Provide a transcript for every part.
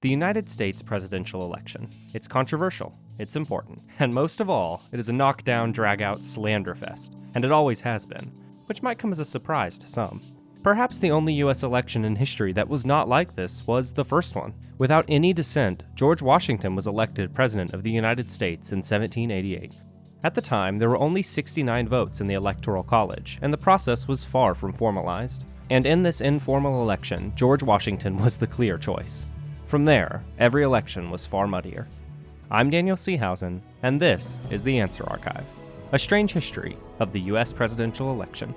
The United States presidential election. It's controversial, it's important, and most of all, it is a knockdown, drag-out slander fest, and it always has been, which might come as a surprise to some. Perhaps the only US election in history that was not like this was the first one. Without any dissent, George Washington was elected President of the United States in 1788. At the time, there were only 69 votes in the Electoral College, and the process was far from formalized. And in this informal election, George Washington was the clear choice. From there, every election was far muddier. I'm Daniel Seehausen, and this is The Answer Archive, a strange history of the US presidential election.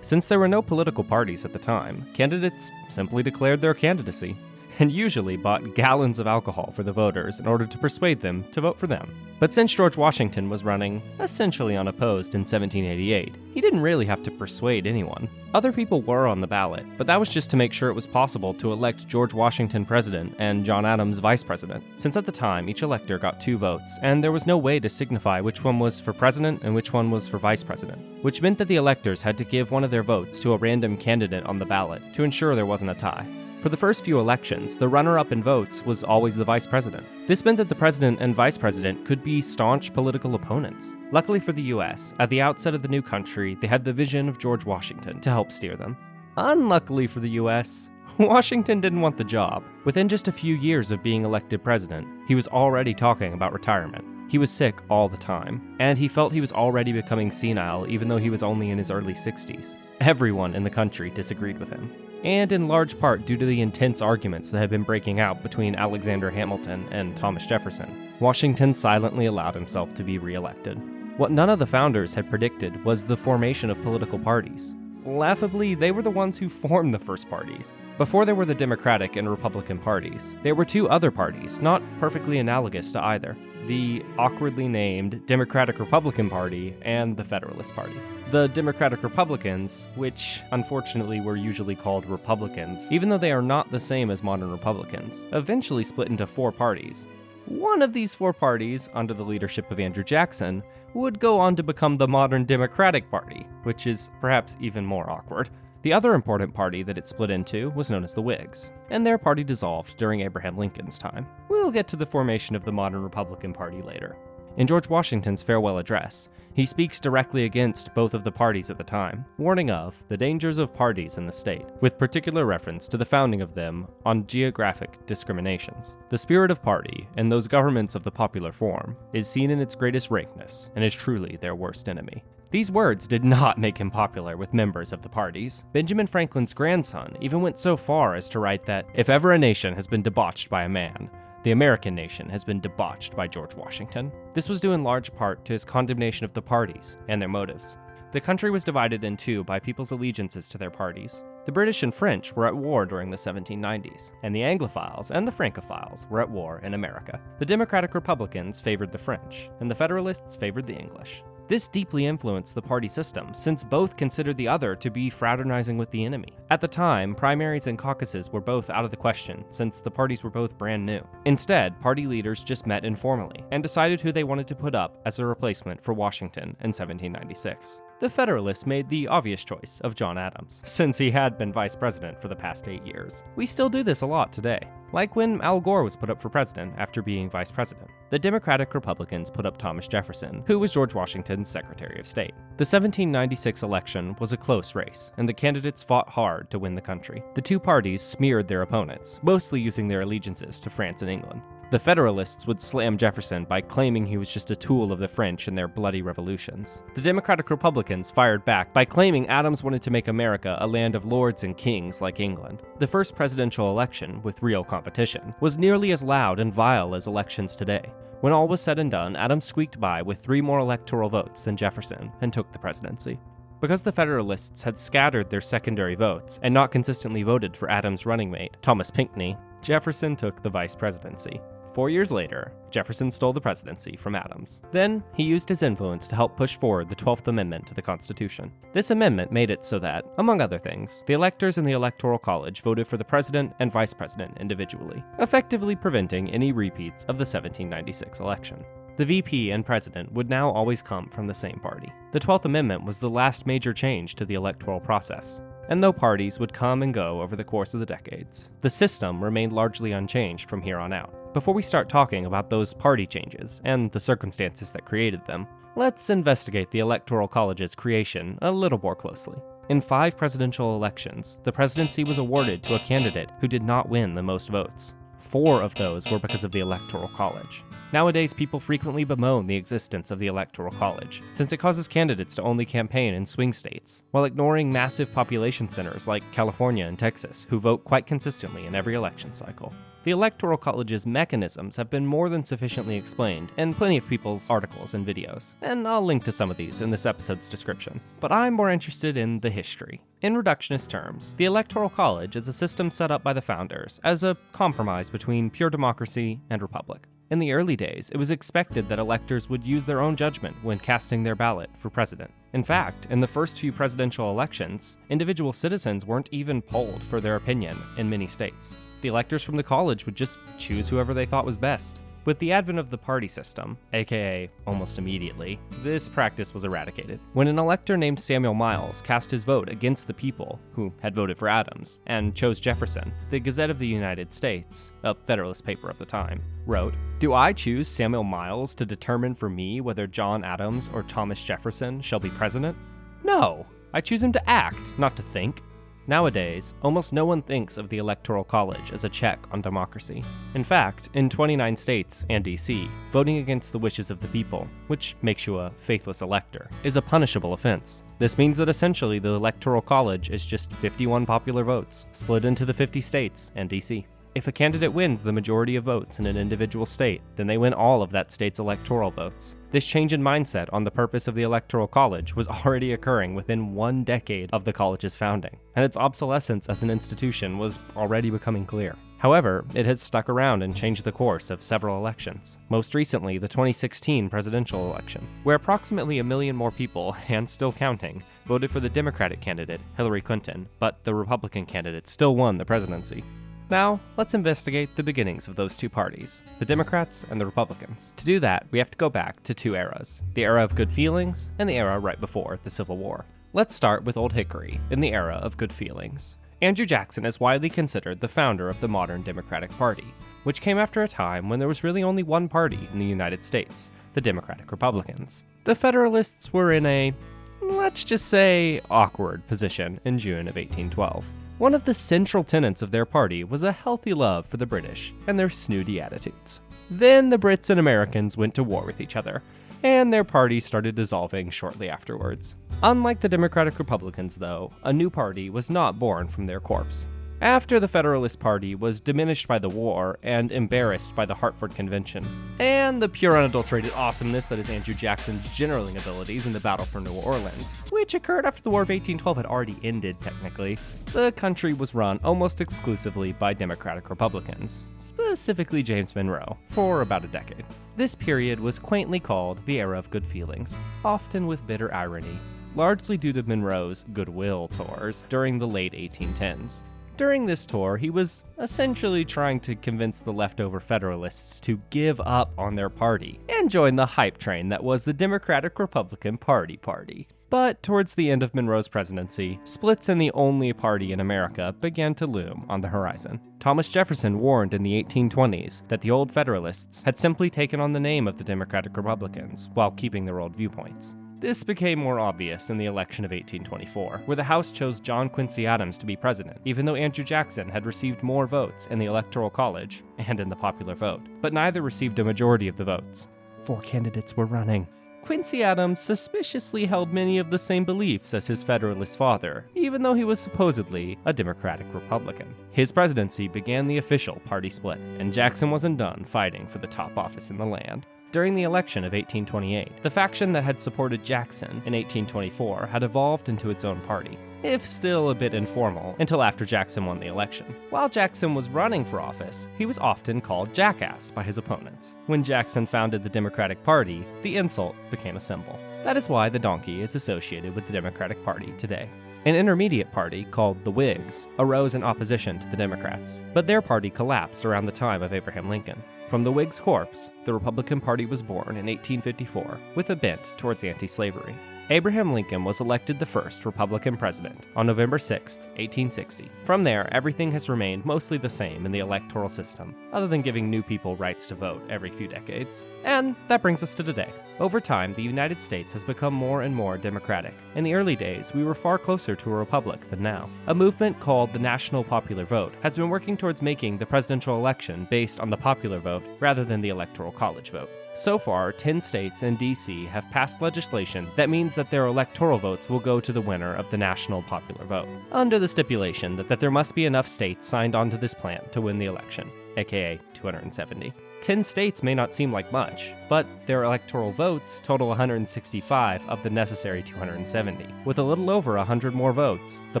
Since there were no political parties at the time, candidates simply declared their candidacy, and usually bought gallons of alcohol for the voters in order to persuade them to vote for them. But since George Washington was running essentially unopposed in 1788, he didn't really have to persuade anyone. Other people were on the ballot, but that was just to make sure it was possible to elect George Washington president and John Adams vice president, since at the time each elector got 2 votes, and there was no way to signify which one was for president and which one was for vice president, which meant that the electors had to give one of their votes to a random candidate on the ballot to ensure there wasn't a tie. For the first few elections, the runner-up in votes was always the vice president. This meant that the president and vice president could be staunch political opponents. Luckily for the US, at the outset of the new country, they had the vision of George Washington to help steer them. Unluckily for the US, Washington didn't want the job. Within just a few years of being elected president, he was already talking about retirement. He was sick all the time, and he felt he was already becoming senile even though he was only in his early 60s. Everyone in the country disagreed with him. And in large part due to the intense arguments that had been breaking out between Alexander Hamilton and Thomas Jefferson, Washington silently allowed himself to be reelected. What none of the founders had predicted was the formation of political parties. Laughably, they were the ones who formed the first parties. Before there were the Democratic and Republican parties, there were 2 other parties, not perfectly analogous to either: the awkwardly named Democratic-Republican Party and the Federalist Party. The Democratic Republicans, which unfortunately were usually called Republicans, even though they are not the same as modern Republicans, eventually split into 4 parties. One of these 4 parties, under the leadership of Andrew Jackson, would go on to become the modern Democratic Party, which is perhaps even more awkward. The other important party that it split into was known as the Whigs, and their party dissolved during Abraham Lincoln's time. We'll get to the formation of the modern Republican Party later. In George Washington's farewell address, he speaks directly against both of the parties at the time, warning of the dangers of parties in the state, with particular reference to the founding of them on geographic discriminations. The spirit of party, and those governments of the popular form, is seen in its greatest rankness, and is truly their worst enemy. These words did not make him popular with members of the parties. Benjamin Franklin's grandson even went so far as to write that, if ever a nation has been debauched by a man, the American nation has been debauched by George Washington. This was due in large part to his condemnation of the parties and their motives. The country was divided in 2 by people's allegiances to their parties. The British and French were at war during the 1790s, and the Anglophiles and the Francophiles were at war in America. The Democratic Republicans favored the French, and the Federalists favored the English. This deeply influenced the party system, since both considered the other to be fraternizing with the enemy. At the time, primaries and caucuses were both out of the question, since the parties were both brand new. Instead, party leaders just met informally, and decided who they wanted to put up as a replacement for Washington in 1796. The Federalists made the obvious choice of John Adams, since he had been vice president for the past 8 years. We still do this a lot today, like when Al Gore was put up for president after being vice president. The Democratic Republicans put up Thomas Jefferson, who was George Washington's Secretary of State. The 1796 election was a close race, and the candidates fought hard to win the country. The 2 parties smeared their opponents, mostly using their allegiances to France and England. The Federalists would slam Jefferson by claiming he was just a tool of the French in their bloody revolutions. The Democratic Republicans fired back by claiming Adams wanted to make America a land of lords and kings like England. The first presidential election, with real competition, was nearly as loud and vile as elections today. When all was said and done, Adams squeaked by with 3 more electoral votes than Jefferson and took the presidency. Because the Federalists had scattered their secondary votes and not consistently voted for Adams' running mate, Thomas Pinckney, Jefferson took the vice presidency. 4 years later, Jefferson stole the presidency from Adams. Then, he used his influence to help push forward the 12th Amendment to the Constitution. This amendment made it so that, among other things, the electors in the Electoral College voted for the president and vice president individually, effectively preventing any repeats of the 1796 election. The VP and president would now always come from the same party. The 12th Amendment was the last major change to the electoral process. And though parties would come and go over the course of the decades, the system remained largely unchanged from here on out. Before we start talking about those party changes and the circumstances that created them, let's investigate the Electoral College's creation a little more closely. In 5 presidential elections, the presidency was awarded to a candidate who did not win the most votes. 4 of those were because of the Electoral College. Nowadays, people frequently bemoan the existence of the Electoral College, since it causes candidates to only campaign in swing states, while ignoring massive population centers like California and Texas, who vote quite consistently in every election cycle. The Electoral College's mechanisms have been more than sufficiently explained in plenty of people's articles and videos, and I'll link to some of these in this episode's description. But I'm more interested in the history. In reductionist terms, the Electoral College is a system set up by the founders as a compromise between pure democracy and republic. In the early days, it was expected that electors would use their own judgment when casting their ballot for president. In fact, in the first few presidential elections, individual citizens weren't even polled for their opinion in many states. The electors from the college would just choose whoever they thought was best. With the advent of the party system, aka almost immediately, this practice was eradicated. When an elector named Samuel Miles cast his vote against the people, who had voted for Adams, and chose Jefferson, the Gazette of the United States, a Federalist paper of the time, wrote, "Do I choose Samuel Miles to determine for me whether John Adams or Thomas Jefferson shall be president? No! I choose him to act, not to think." Nowadays, almost no one thinks of the Electoral College as a check on democracy. In fact, in 29 states and DC, voting against the wishes of the people, which makes you a faithless elector, is a punishable offense. This means that essentially the Electoral College is just 51 popular votes, split into the 50 states and DC. If a candidate wins the majority of votes in an individual state, then they win all of that state's electoral votes. This change in mindset on the purpose of the Electoral College was already occurring within 1 decade of the college's founding, and its obsolescence as an institution was already becoming clear. However, it has stuck around and changed the course of several elections, most recently the 2016 presidential election, where approximately 1 million more people, and still counting, voted for the Democratic candidate, Hillary Clinton, but the Republican candidate still won the presidency. Now, let's investigate the beginnings of those two parties, the Democrats and the Republicans. To do that, we have to go back to 2 eras, the era of good feelings and the era right before the Civil War. Let's start with Old Hickory, in the era of good feelings. Andrew Jackson is widely considered the founder of the modern Democratic Party, which came after a time when there was really only one party in the United States, the Democratic Republicans. The Federalists were in a, let's just say, awkward position in June of 1812. One of the central tenets of their party was a healthy love for the British and their snooty attitudes. Then the Brits and Americans went to war with each other, and their party started dissolving shortly afterwards. Unlike the Democratic Republicans, though, a new party was not born from their corpse. After the Federalist Party was diminished by the war and embarrassed by the Hartford Convention, and the pure unadulterated awesomeness that is Andrew Jackson's generaling abilities in the Battle for New Orleans, which occurred after the War of 1812 had already ended technically, the country was run almost exclusively by Democratic Republicans, specifically James Monroe, for about a decade. This period was quaintly called the Era of Good Feelings, often with bitter irony, largely due to Monroe's goodwill tours during the late 1810s. During this tour, he was essentially trying to convince the leftover Federalists to give up on their party and join the hype train that was the Democratic-Republican Party. But towards the end of Monroe's presidency, splits in the only party in America began to loom on the horizon. Thomas Jefferson warned in the 1820s that the old Federalists had simply taken on the name of the Democratic-Republicans while keeping their old viewpoints. This became more obvious in the election of 1824, where the House chose John Quincy Adams to be president, even though Andrew Jackson had received more votes in the Electoral College and in the popular vote, but neither received a majority of the votes. 4 candidates were running. Quincy Adams suspiciously held many of the same beliefs as his Federalist father, even though he was supposedly a Democratic Republican. His presidency began the official party split, and Jackson wasn't done fighting for the top office in the land. During the election of 1828, the faction that had supported Jackson in 1824 had evolved into its own party, if still a bit informal, until after Jackson won the election. While Jackson was running for office, he was often called Jackass by his opponents. When Jackson founded the Democratic Party, the insult became a symbol. That is why the donkey is associated with the Democratic Party today. An intermediate party called the Whigs arose in opposition to the Democrats, but their party collapsed around the time of Abraham Lincoln. From the Whig's corpse, the Republican Party was born in 1854 with a bent towards anti-slavery. Abraham Lincoln was elected the first Republican president on November 6, 1860. From there, everything has remained mostly the same in the electoral system, other than giving new people rights to vote every few decades. And that brings us to today. Over time, the United States has become more and more democratic. In the early days, we were far closer to a republic than now. A movement called the National Popular Vote has been working towards making the presidential election based on the popular vote rather than the Electoral College vote. So far, 10 states and D.C. have passed legislation that means that their electoral votes will go to the winner of the national popular vote, under the stipulation that there must be enough states signed onto this plan to win the election, aka 270. 10 states may not seem like much, but their electoral votes total 165 of the necessary 270. With a little over 100 more votes, the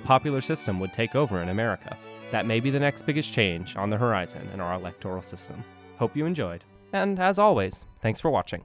popular system would take over in America. That may be the next biggest change on the horizon in our electoral system. Hope you enjoyed. And as always, thanks for watching.